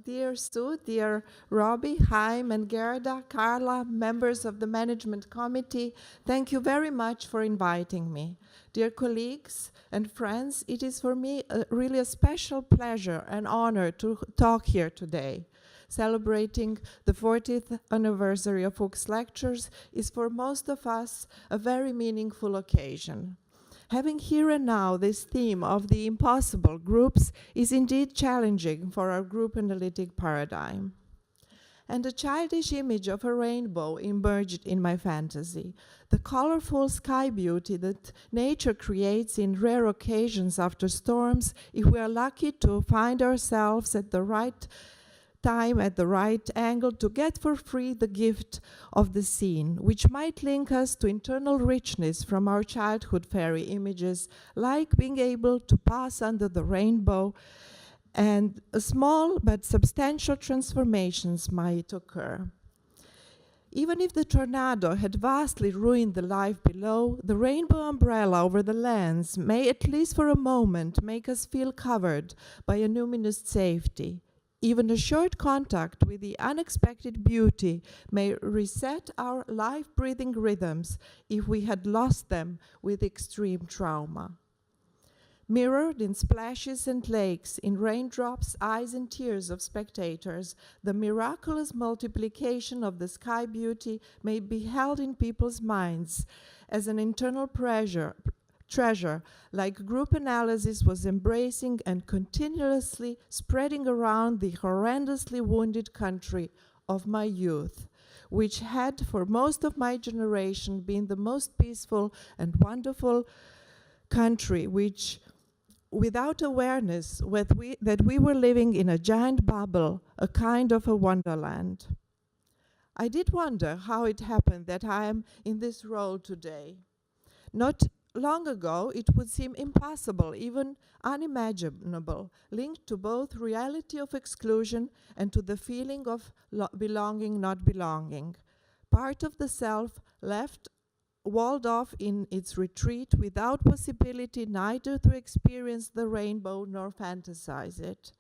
Dear Sue, dear Robbie, Chaim, and Gerda, Carla, members of the management committee, thank you very much for inviting me. Dear colleagues and friends, it is for me really a special pleasure and honor to talk here today. Celebrating the 40th anniversary of Foulkes Lectures is for most of us a very meaningful occasion. Having here and now this theme of the impossible groups is indeed challenging for our group analytic paradigm. And a childish image of a rainbow emerged in my fantasy, the colorful sky beauty that nature creates in rare occasions after storms, if we are lucky to find ourselves at the right time at the right angle to get for free the gift of the scene, which might link us to internal richness from our childhood fairy images, like being able to pass under the rainbow, and small but substantial transformations might occur. Even if the tornado had vastly ruined the life below, the rainbow umbrella over the lands may, at least for a moment, make us feel covered by a numinous safety. Even a short contact with the unexpected beauty may reset our life-breathing rhythms if we had lost them with extreme trauma. Mirrored in splashes and lakes, in raindrops, eyes and tears of spectators, the miraculous multiplication of the sky beauty may be held in people's minds as an internal treasure, like group analysis was embracing and continuously spreading around the horrendously wounded country of my youth, which had for most of my generation been the most peaceful and wonderful country, which, without awareness that we were living in a giant bubble, a kind of a wonderland. I did wonder how it happened that I am in this role today. Not long ago, it would seem impossible, even unimaginable, linked to both reality of exclusion and to the feeling of belonging, not belonging. Part of the self left walled off in its retreat without possibility neither to experience the rainbow nor fantasize it.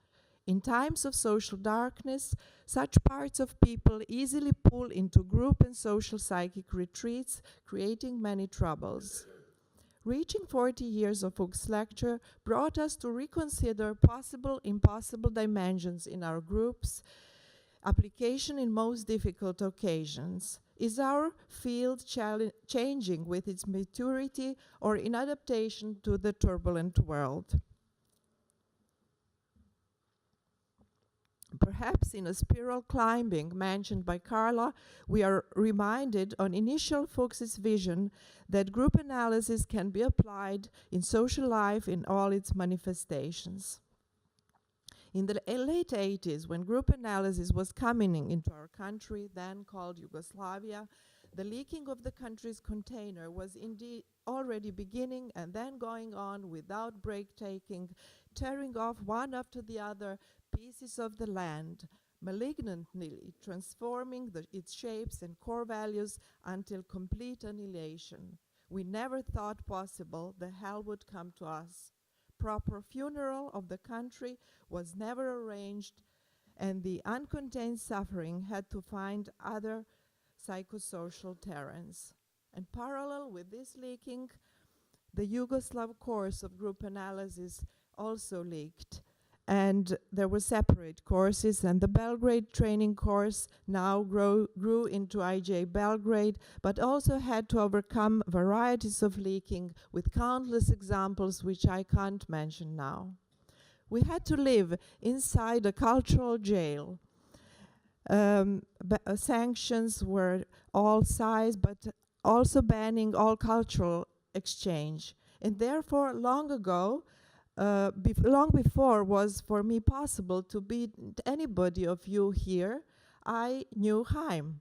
In times of social darkness, such parts of people easily pull into group and social psychic retreats, creating many troubles. Reaching 40 years of Foulkes Lecture brought us to reconsider possible, impossible dimensions in our groups, application in most difficult occasions. Is our field changing with its maturity or in adaptation to the turbulent world? Perhaps in a spiral climbing mentioned by Carla, we are reminded on initial Foulkes' vision that group analysis can be applied in social life in all its manifestations. In the late 80s, when group analysis was coming into our country, then called Yugoslavia, the leaking of the country's container was indeed already beginning and then going on without break-taking, tearing off one after the other pieces of the land, malignantly transforming its shapes and core values until complete annihilation. We never thought possible the hell would come to us. Proper funeral of the country was never arranged, and the uncontained suffering had to find other psychosocial terrains. And parallel with this leaking, the Yugoslav course of group analysis also leaked. And there were separate courses, and the Belgrade training course now grew into IJ Belgrade, but also had to overcome varieties of leaking with countless examples which I can't mention now. We had to live inside a cultural jail. Sanctions were all sides, but also banning all cultural exchange. And therefore, long before was for me possible to be anybody of you here, I knew Chaim.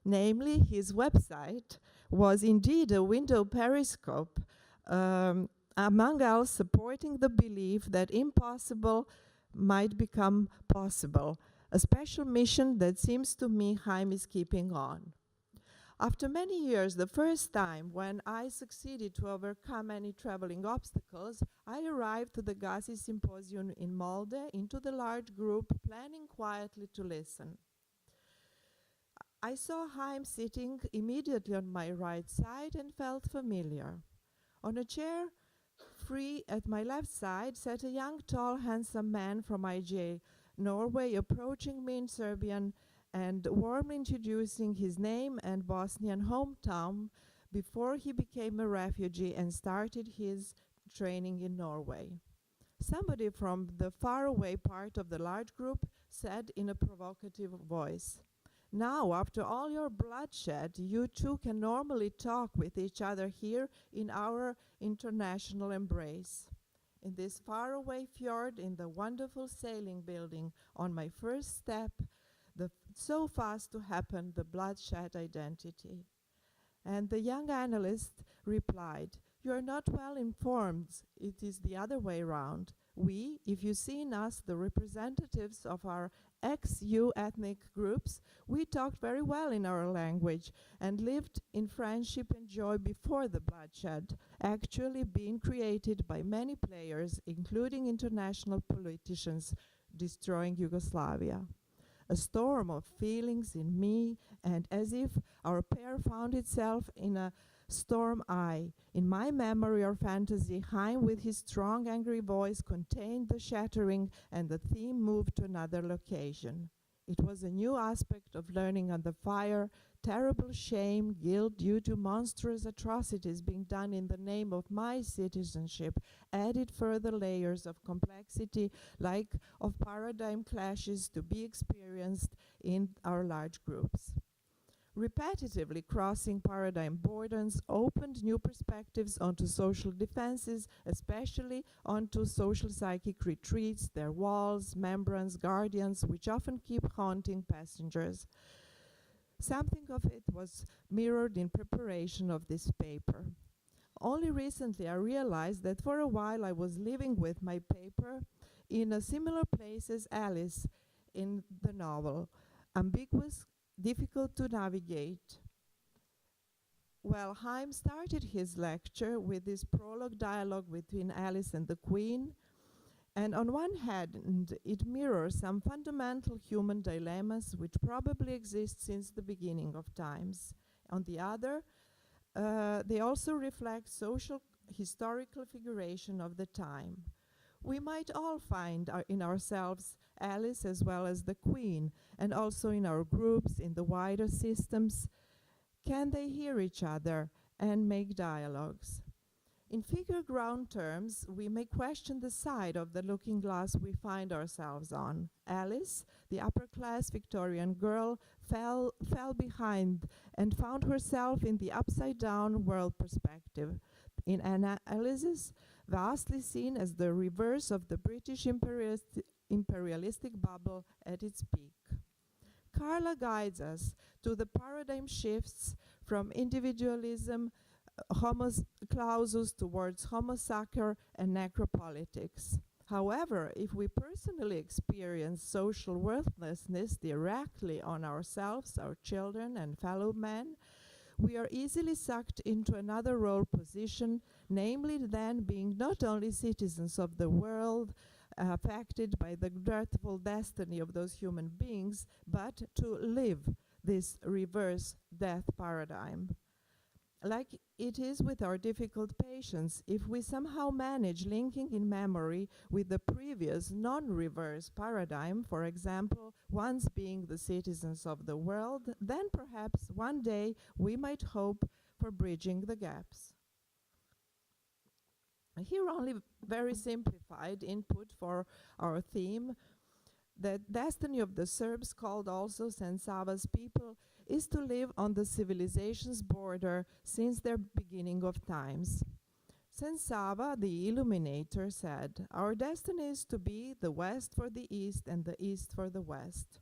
Namely, his website was indeed a window periscope, among else supporting the belief that impossible might become possible, a special mission that seems to me Chaim is keeping on. After many years, the first time when I succeeded to overcome any traveling obstacles, I arrived to the GASI Symposium in Molde into the large group, planning quietly to listen. I saw Haim sitting immediately on my right side and felt familiar. On a chair free at my left side sat a young, tall, handsome man from IGA, Norway, approaching me in Serbian and warmly introducing his name and Bosnian hometown before he became a refugee and started his training in Norway. Somebody from the faraway part of the large group said in a provocative voice, "Now, after all your bloodshed, you two can normally talk with each other here in our international embrace." In this faraway fjord, in the wonderful sailing building, on my first step, so fast to happen, the bloodshed identity. And the young analyst replied, "You are not well informed. It is the other way around. We, if you see in us the representatives of our ex-EU ethnic groups, we talked very well in our language and lived in friendship and joy before the bloodshed, actually being created by many players, including international politicians, destroying Yugoslavia." A storm of feelings in me, and as if our pair found itself in a storm eye. In my memory or fantasy, Haim with his strong, angry voice contained the shattering, and the theme moved to another location. It was a new aspect of learning under fire, terrible shame, guilt due to monstrous atrocities being done in the name of my citizenship, added further layers of complexity, like of paradigm clashes to be experienced in our large groups. Repetitively crossing paradigm borders opened new perspectives onto social defenses, especially onto social psychic retreats, their walls, membranes, guardians, which often keep haunting passengers. Something of it was mirrored in preparation of this paper. Only recently I realized that for a while I was living with my paper in a similar place as Alice in the novel, ambiguous, difficult to navigate. Well, Haim started his lecture with this prologue dialogue between Alice and the Queen, and on one hand, it mirrors some fundamental human dilemmas which probably exist since the beginning of times. On the other, they also reflect social historical figuration of the time. We might all find in ourselves Alice as well as the Queen, and also in our groups, in the wider systems. Can they hear each other and make dialogues? In figure ground terms, we may question the side of the looking glass we find ourselves on. Alice, the upper-class Victorian girl, fell behind and found herself in the upside-down world perspective. In analysis, vastly seen as the reverse of the British imperialistic bubble at its peak. Carla guides us to the paradigm shifts from individualism, homus clausus towards homo sacer and necropolitics. However, if we personally experience social worthlessness directly on ourselves, our children, and fellow men, we are easily sucked into another role position, namely then being not only citizens of the world, affected by the dreadful destiny of those human beings, but to live this reverse death paradigm. Like it is with our difficult patients, if we somehow manage linking in memory with the previous non-reverse paradigm, for example, once being the citizens of the world, then perhaps one day we might hope for bridging the gaps. Here only very simplified input for our theme. The destiny of the Serbs, called also Sensava's people, is to live on the civilization's border since their beginning of times. Sensava, the illuminator, said, "Our destiny is to be the West for the East and the East for the West."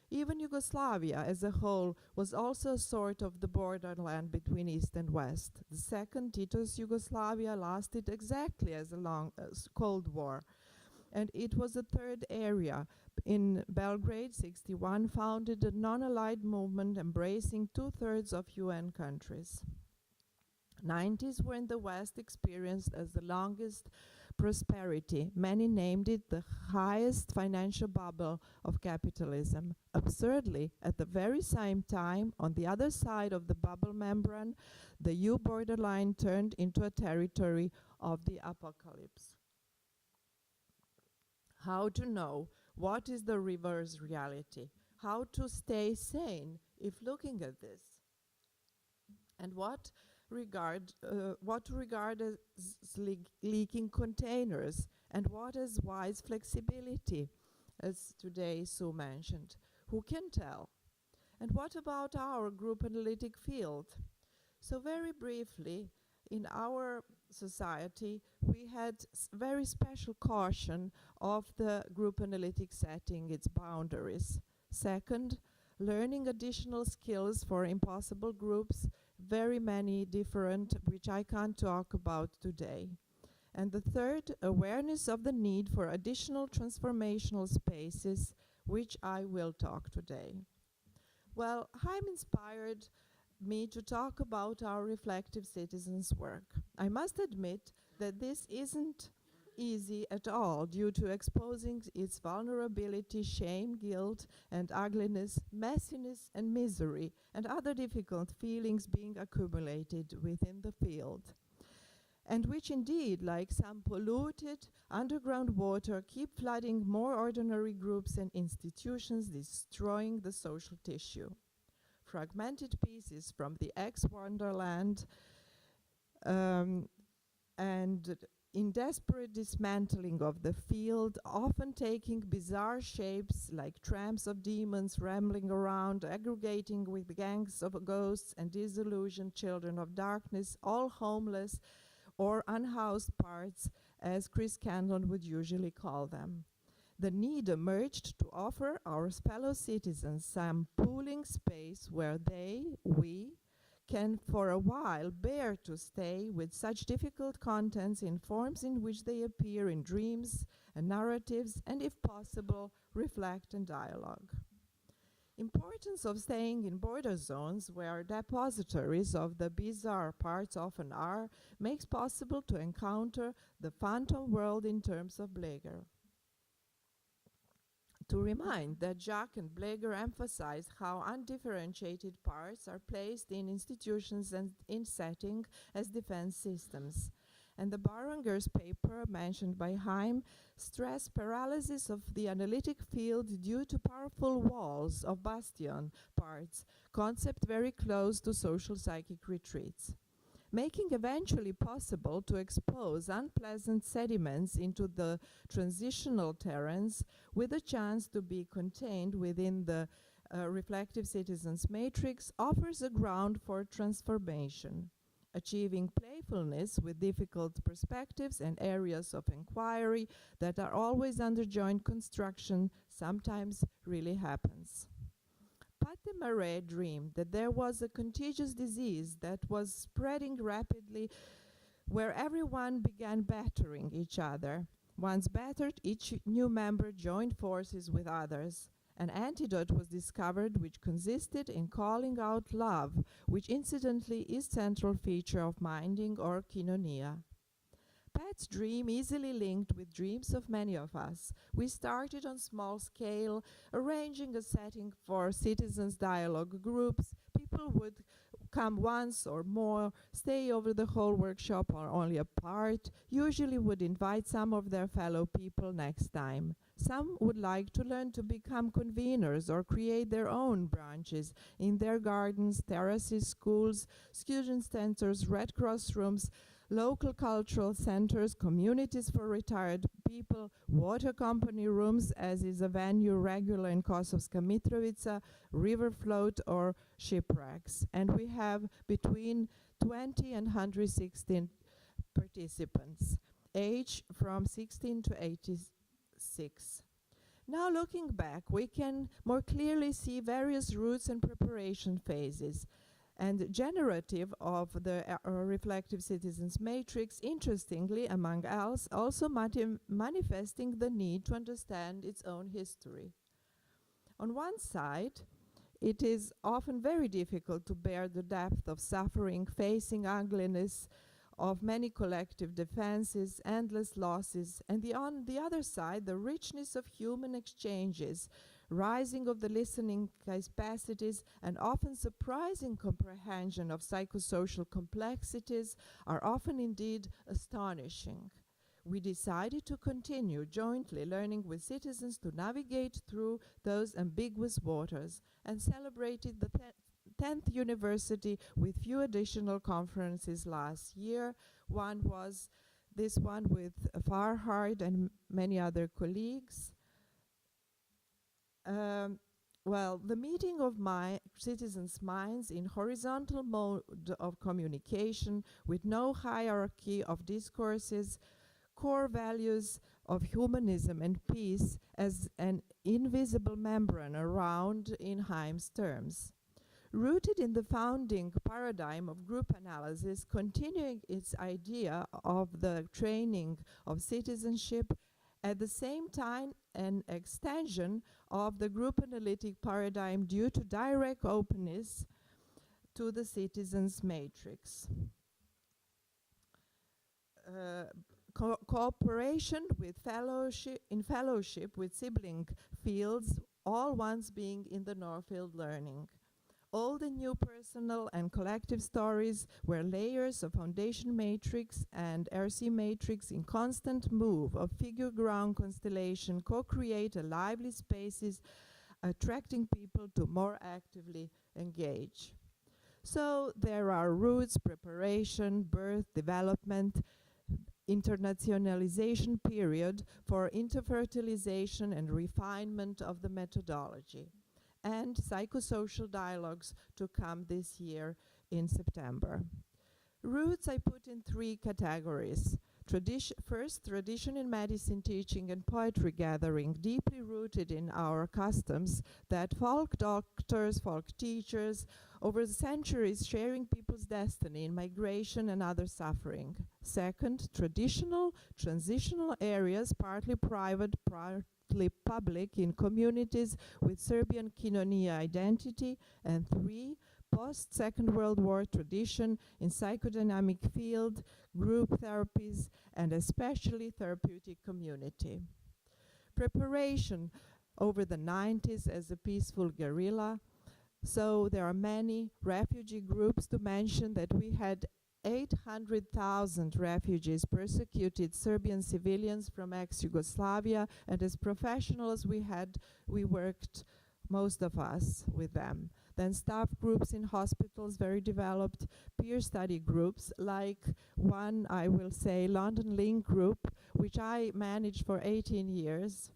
Even Yugoslavia as a whole was also a sort of the borderland between East and West. The second Tito's Yugoslavia lasted exactly as long as Cold War. And it was the third area. In Belgrade, 61 founded a non-aligned movement embracing 2/3 of UN countries. 90s were in the West experienced as the longest prosperity. Many named it the highest financial bubble of capitalism. Absurdly, at the very same time, on the other side of the bubble membrane, the EU borderline turned into a territory of the apocalypse. How to know what is the reverse reality? How to stay sane if looking at this? And what to regard as leaking containers, and what as wise flexibility, as today Sue mentioned. Who can tell? And what about our group analytic field? So very briefly, in our society, we had very special caution of the group analytic setting, its boundaries. Second, learning additional skills for impossible groups, very many different, which I can't talk about today. And the third, awareness of the need for additional transformational spaces, which I will talk today. Well, Haim inspired me to talk about our reflective citizens' work. I must admit that this isn't easy at all due to exposing its vulnerability, shame, guilt, and ugliness, messiness, and misery, and other difficult feelings being accumulated within the field, and which indeed, like some polluted underground water, keep flooding more ordinary groups and institutions, destroying the social tissue. Fragmented pieces from the ex-Wonderland and in desperate dismantling of the field, often taking bizarre shapes like tramps of demons rambling around, aggregating with gangs of ghosts and disillusioned children of darkness, all homeless or unhoused parts, as Chris Canlon would usually call them. The need emerged to offer our fellow citizens some pooling space where we, can for a while bear to stay with such difficult contents in forms in which they appear in dreams and narratives, and if possible, reflect in dialogue. Importance of staying in border zones where depositories of the bizarre parts often are, makes possible to encounter the phantom world in terms of Bleger. To remind that Jacques and Bleger emphasize how undifferentiated parts are placed in institutions and in setting as defense systems. And the Baranger's paper mentioned by Haim stressed paralysis of the analytic field due to powerful walls of bastion parts, concept very close to social psychic retreats, making eventually possible to expose unpleasant sediments into the transitional terrains with a chance to be contained within the reflective citizens matrix offers a ground for transformation, achieving playfulness with difficult perspectives and areas of inquiry that are always under joint construction sometimes really happens. Pat de Marais dreamed that there was a contagious disease that was spreading rapidly where everyone began battering each other. Once battered, each new member joined forces with others. An antidote was discovered which consisted in calling out love, which incidentally is central feature of minding or koinonia. Pat's dream easily linked with dreams of many of us. We started on small scale, arranging a setting for citizens' dialogue groups. People would come once or more, stay over the whole workshop or only a part, usually would invite some of their fellow people next time. Some would like to learn to become conveners or create their own branches in their gardens, terraces, schools, student centers, Red Cross rooms, local cultural centers, communities for retired people, water company rooms, as is a venue regular in Kosovska Mitrovica, river float or shipwrecks. And we have between 20 and 116 participants, age from 16 to 86. Now looking back, we can more clearly see various routes and preparation phases. and generative of the reflective citizens matrix, interestingly, among else, also manifesting the need to understand its own history. On one side, it is often very difficult to bear the depth of suffering, facing ugliness of many collective defenses, endless losses, and on the other side, the richness of human exchanges, rising of the listening capacities, and often surprising comprehension of psychosocial complexities are often indeed astonishing. We decided to continue jointly learning with citizens to navigate through those ambiguous waters and celebrated the 10th university with few additional conferences last year. One was this one with Farhard and many other colleagues. Well, the meeting of my citizens' minds in horizontal mode of communication with no hierarchy of discourses, core values of humanism and peace as an invisible membrane around, in Heim's terms. Rooted in the founding paradigm of group analysis, continuing its idea of the training of citizenship, at the same time an extension of the group analytic paradigm due to direct openness to the citizens' matrix. Cooperation with fellowship with sibling fields, all once being in the Norfield learning. All the new personal and collective stories were layers of foundation matrix and RC matrix in constant move of figure ground constellation co-create a lively spaces, attracting people to more actively engage. So there are roots, preparation, birth, development, internationalization period for interfertilization and refinement of the methodology, and psychosocial dialogues to come this year in September. Roots I put in 3 categories. First, tradition in medicine teaching and poetry gathering, deeply rooted in our customs that folk doctors, folk teachers, over the centuries sharing people's destiny in migration and other suffering. Second, traditional, transitional areas, partly private, partly public, in communities with Serbian Kinonia identity. And 3, post-Second World War tradition in psychodynamic field, group therapies, and especially therapeutic community. Preparation over the 90s as a peaceful guerrilla. So there are many refugee groups to mention that we had 800,000 refugees, persecuted Serbian civilians from ex-Yugoslavia, and as professionals we worked, most of us, with them. Then staff groups in hospitals, very developed, peer study groups, like one, I will say, London Link group, which I managed for 18 years.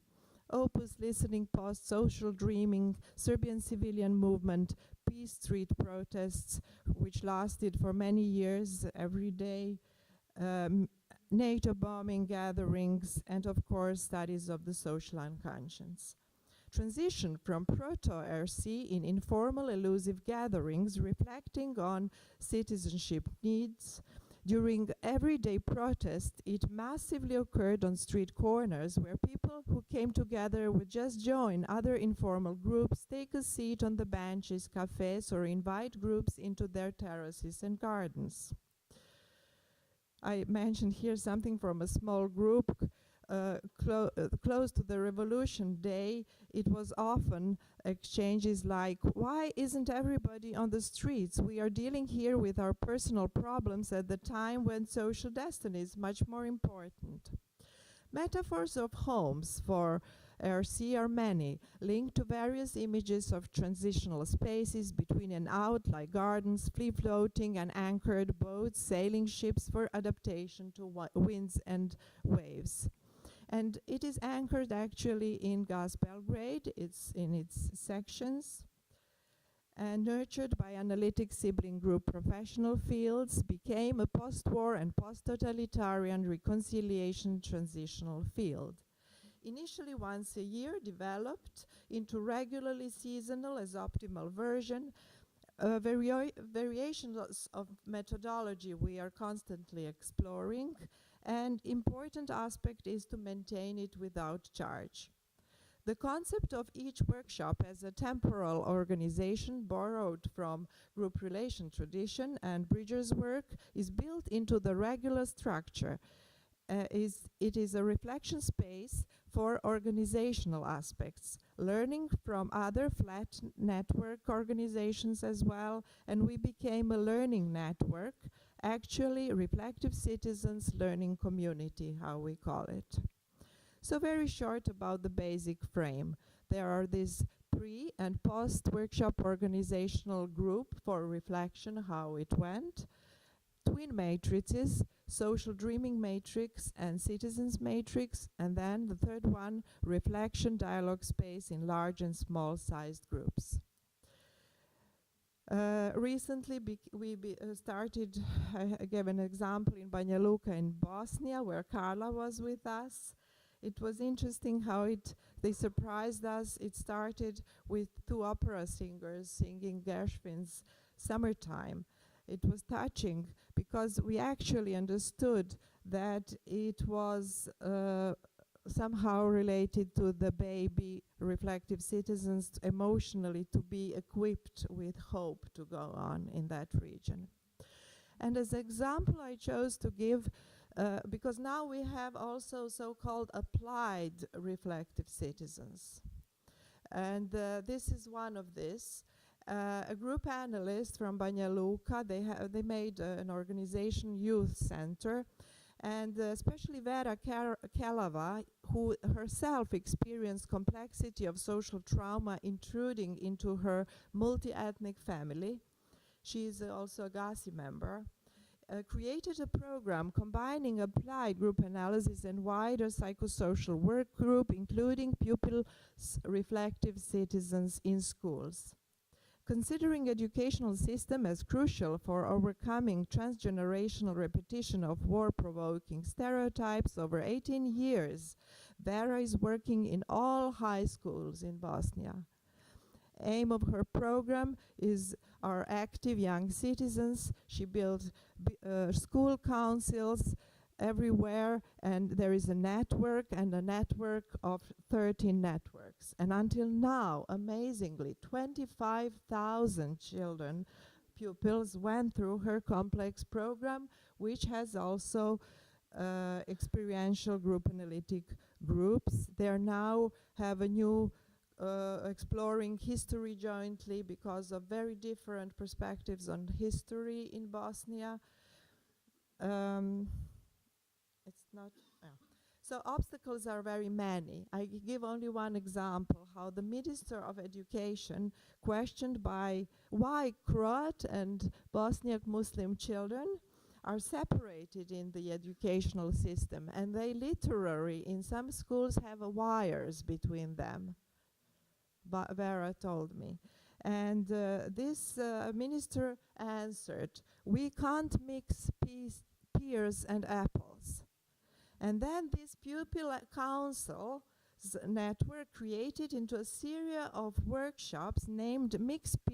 Opus Listening Post, Social Dreaming, Serbian Civilian Movement, Peace Street protests, which lasted for many years, every day, NATO bombing gatherings, and of course, studies of the social unconscious. Transition from proto-RC in informal elusive gatherings reflecting on citizenship needs. During everyday protest, it massively occurred on street corners where people who came together would just join other informal groups, take a seat on the benches, cafes, or invite groups into their terraces and gardens. I mentioned here something from a small group close to the Revolution Day. It was often exchanges like, why isn't everybody on the streets? We are dealing here with our personal problems at the time when social destiny is much more important. Metaphors of homes for RC are many, linked to various images of transitional spaces between and out, like gardens, free-floating and anchored boats, sailing ships for adaptation to winds and waves. And it is anchored actually in GAS Belgrade. It's in its sections. And nurtured by analytic sibling group professional fields, became a post-war and post-totalitarian reconciliation transitional field. Initially once a year, developed into regularly seasonal as optimal version, Variations of methodology we are constantly exploring, and important aspect is to maintain it without charge. The concept of each workshop as a temporal organization borrowed from group relation tradition and Bridger's work is built into the regular structure. It is a reflection space for organizational aspects, learning from other flat network organizations as well, and we became a learning network, actually reflective citizens learning community, how we call it. So very short about the basic frame. There are these pre- and post-workshop organizational group for reflection, how it went, twin matrices, social dreaming matrix and citizens matrix, and then the third one, reflection dialogue space in large and small sized groups. Recently we started, I gave an example in Banja Luka in Bosnia where Carla was with us. It was interesting how they surprised us. It started with two opera singers singing Gershwin's Summertime. It was touching because we actually understood that it was somehow related to the baby reflective citizens emotionally to be equipped with hope to go on in that region. And as an example I chose to give, because now we have also so-called applied reflective citizens. And this is one of this. A group analyst from Banja Luka, they made an organization youth center, and especially Vera Kelava, who herself experienced complexity of social trauma intruding into her multi-ethnic family. She is also a GASI member. Created a program combining applied group analysis and wider psychosocial work group, including pupils reflective citizens in schools. Considering educational system as crucial for overcoming transgenerational repetition of war-provoking stereotypes over 18 years, Vera is working in all high schools in Bosnia. Aim of her program is our active young citizens. She built school councils everywhere, and there is a network of 13 networks. And until now, amazingly, 25,000 children, pupils went through her complex program, which has also experiential group analytic groups. They now have a new exploring history jointly because of very different perspectives on history in Bosnia. It's not. So obstacles are very many. I give only one example, how the Minister of Education questioned by why Croat and Bosniak Muslim children are separated in the educational system, and they literally in some schools have wires between them. Vera told me. And this minister answered, we can't mix pears and apples. And then this pupil council network created into a series of workshops named Mixing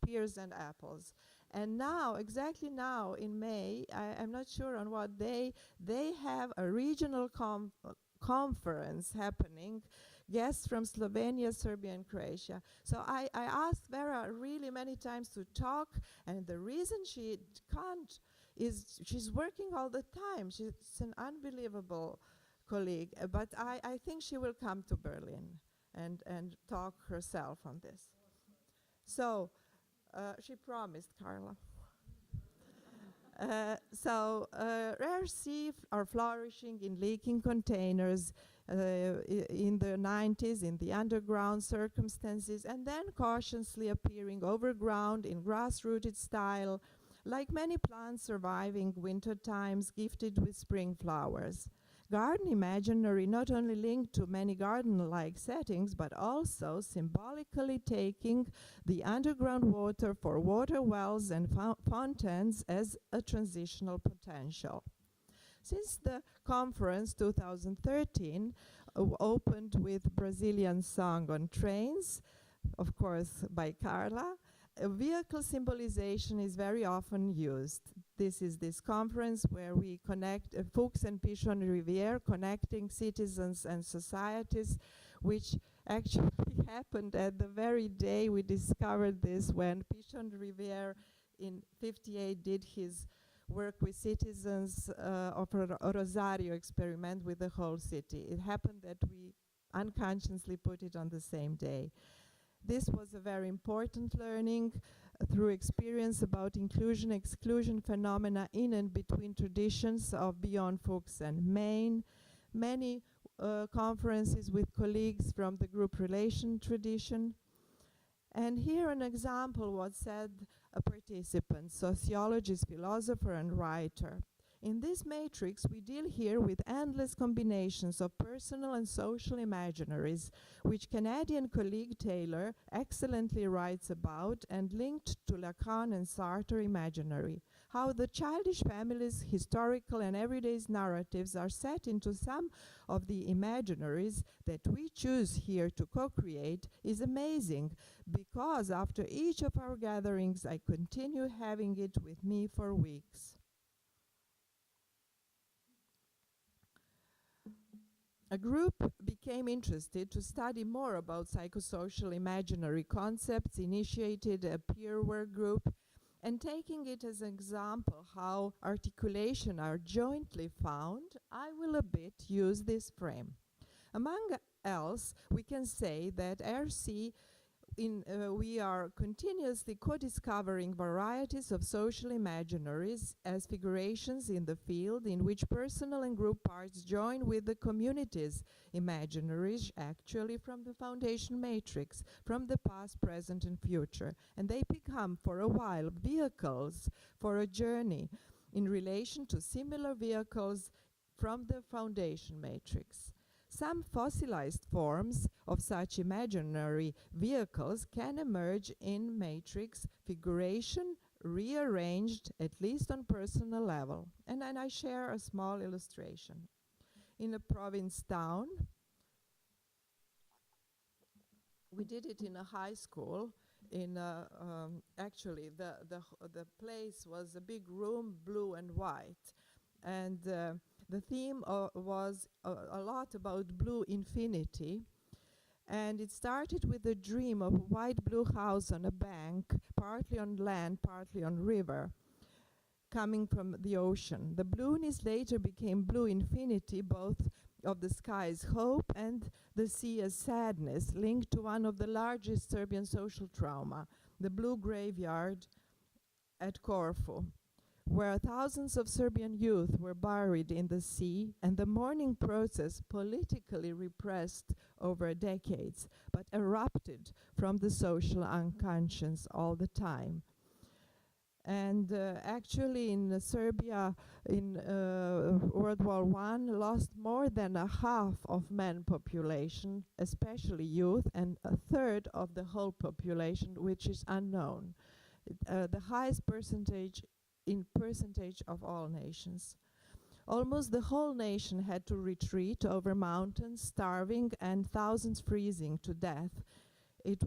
Pears and Apples. And now, exactly now in May, I'm not sure on what day, they have a regional conference happening, guests from Slovenia, Serbia, and Croatia. So I asked Vera really many times to talk, and the reason she can't is she's working all the time. She's an unbelievable colleague, but I think she will come to Berlin and talk herself on this. So she promised, Carla. Rare sea are flourishing in leaking containers in the 90s in the underground circumstances, and then cautiously appearing overground in grass-rooted style, like many plants surviving winter times gifted with spring flowers. Garden imaginary not only linked to many garden-like settings, but also symbolically taking the underground water for water wells and fountains as a transitional potential. Since the conference 2013 opened with Brazilian song on trains, of course, by Carla. Vehicle symbolization is very often used. This is this conference where we connect Foulkes and Pichon Rivière, connecting citizens and societies, which actually happened at the very day we discovered this, when Pichon Rivière in '58 did his work with citizens of a Rosario experiment with the whole city. It happened that we unconsciously put it on the same day. This was a very important learning through experience about inclusion-exclusion phenomena in and between traditions of beyond Foulkes and Maine. Many conferences with colleagues from the group relation tradition. And here an example what said a participant, sociologist, philosopher, and writer. In this matrix, we deal here with endless combinations of personal and social imaginaries, which Canadian colleague Taylor excellently writes about and linked to Lacan and Sartre imaginary. How the childish family's historical and everyday narratives are set into some of the imaginaries that we choose here to co-create is amazing, because after each of our gatherings, I continue having it with me for weeks. A group became interested to study more about psychosocial imaginary concepts, initiated a peer work group, and taking it as an example how articulation are jointly found, I will a bit use this frame. Among else, we can say that RC we are continuously co-discovering varieties of social imaginaries as figurations in the field in which personal and group parts join with the community's imaginaries, actually from the foundation matrix, from the past, present, and future. And they become, for a while, vehicles for a journey in relation to similar vehicles from the foundation matrix. Some fossilized forms of such imaginary vehicles can emerge in matrix figuration, rearranged at least on personal level. And then I share a small illustration. In a province town, we did it in a high school. Actually, the place was a big room, blue and white. And the theme was a lot about blue infinity. And it started with a dream of a white blue house on a bank, partly on land, partly on river, coming from the ocean. The blueness later became blue infinity, both of the sky's hope and the sea as sadness, linked to one of the largest Serbian social trauma, the blue graveyard at Corfu, where thousands of Serbian youth were buried in the sea, and the mourning process, politically repressed over decades, but erupted from the social unconscious all the time. And actually in Serbia, in World War I, lost more than a half of men population, especially youth, and a third of the whole population, which is unknown. The highest percentage of all nations. Almost the whole nation had to retreat over mountains, starving, and thousands freezing to death. It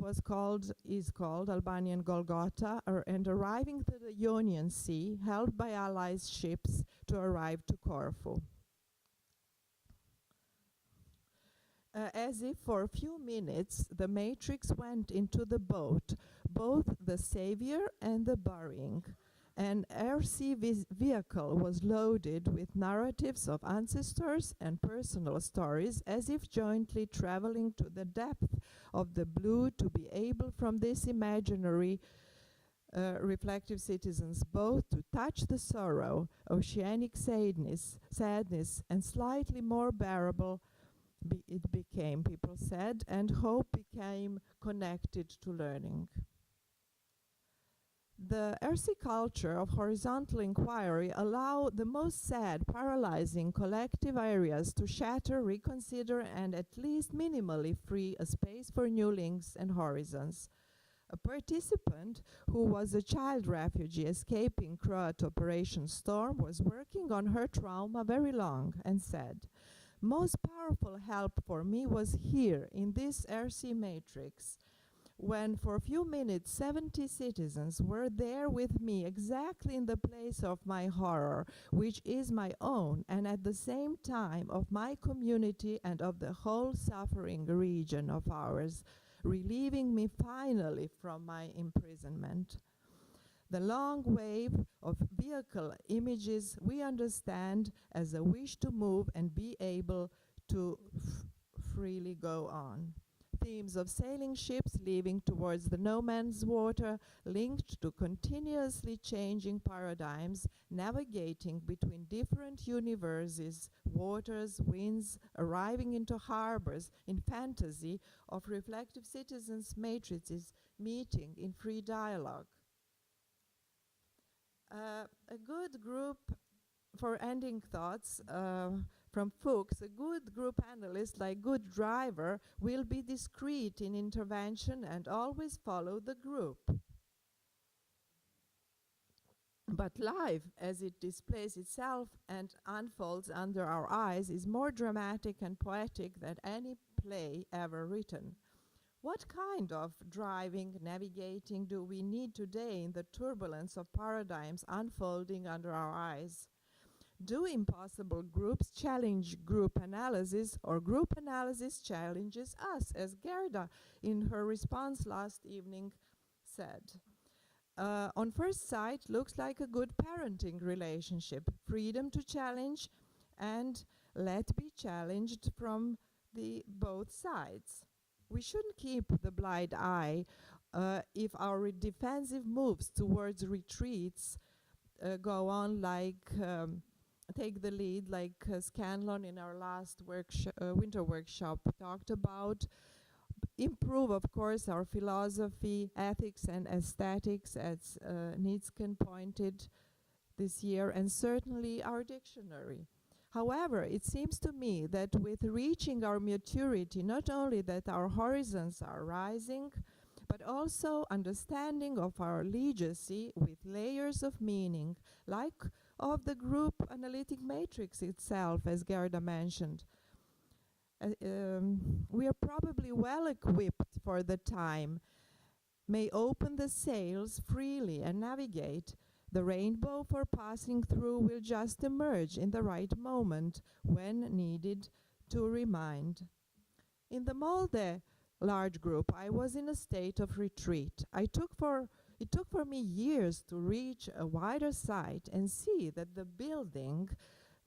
is called Albanian Golgotha, and arriving to the Ionian Sea, helped by Allies ships to arrive to Corfu. As if for a few minutes, the matrix went into the boat, both the savior and the burying. An RC vehicle was loaded with narratives of ancestors and personal stories, as if jointly traveling to the depth of the blue to be able from this imaginary reflective citizens both to touch the sorrow, oceanic sadness, and slightly more bearable it became, people said, and hope became connected to learning. The RC culture of horizontal inquiry allow the most sad, paralyzing collective areas to shatter, reconsider, and at least minimally free a space for new links and horizons. A participant who was a child refugee escaping Croat Operation Storm was working on her trauma very long and said, "Most powerful help for me was here in this RC matrix, when for a few minutes 70 citizens were there with me exactly in the place of my horror, which is my own, and at the same time of my community and of the whole suffering region of ours, relieving me finally from my imprisonment. The long wave of vehicle images we understand as a wish to move and be able to freely go on. Themes of sailing ships leaving towards the no man's water, linked to continuously changing paradigms, navigating between different universes, waters, winds, arriving into harbors in fantasy of reflective citizens' matrices meeting in free dialogue. A good group, for ending thoughts from Foulkes, a good group analyst, like good driver, will be discreet in intervention and always follow the group. But life, as it displays itself and unfolds under our eyes, is more dramatic and poetic than any play ever written. What kind of driving, navigating do we need today in the turbulence of paradigms unfolding under our eyes? Do impossible groups challenge group analysis, or group analysis challenges us, as Gerda in her response last evening said? On first sight, looks like a good parenting relationship. Freedom to challenge and let be challenged from the both sides. We shouldn't keep the blind eye if our defensive moves towards retreats go on like take the lead, like Scanlon in our last winter workshop talked about. Improve, of course, our philosophy, ethics, and aesthetics, as Nietzsche pointed this year, and certainly our dictionary. However, it seems to me that with reaching our maturity, not only that our horizons are rising, but also understanding of our legacy with layers of meaning, like of the group analytic matrix itself, as Gerda mentioned. We are probably well equipped for the time, may open the sails freely and navigate. The rainbow for passing through will just emerge in the right moment when needed to remind. In the Molde large group, I was in a state of retreat. It took for me years to reach a wider sight and see that the building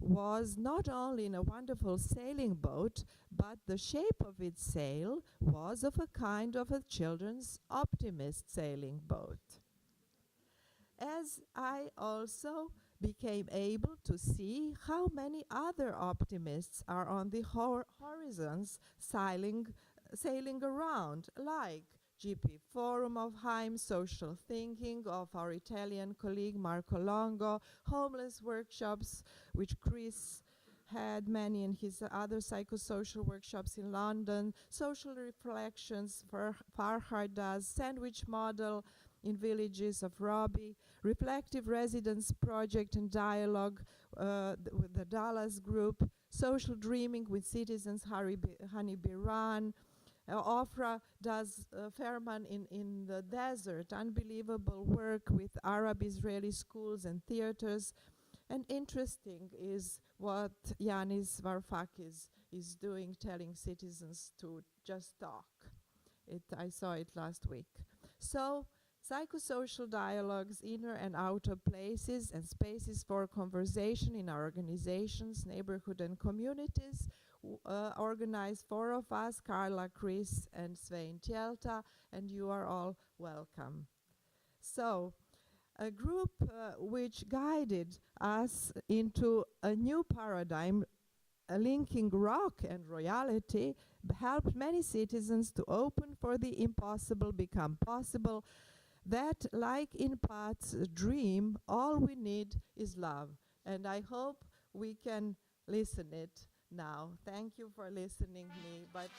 was not only in a wonderful sailing boat, but the shape of its sail was of a kind of a children's optimist sailing boat. As I also became able to see how many other optimists are on the horizons sailing around, like GP Forum of Heim, Social Thinking of our Italian colleague Marco Longo, homeless workshops, which Chris had many in his other psychosocial workshops in London, social reflections for Farhad does, sandwich model in villages of Robbie, reflective residence project and dialogue with the Dallas group, social dreaming with citizens, Hani Biran. Ofra does Fairman in the desert, unbelievable work with Arab-Israeli schools and theaters. And interesting is what Yanis Varoufakis is doing, telling citizens to just talk. I saw it last week. So, psychosocial dialogues, inner and outer places and spaces for conversation in our organizations, neighborhood and communities, organized four of us, Carla, Chris, and Svein Tjelta, and you are all welcome. So, a group which guided us into a new paradigm linking rock and royalty, helped many citizens to open for the impossible become possible, that like in Pat's dream, all we need is love. And I hope we can listen it now. Thank you for listening me. But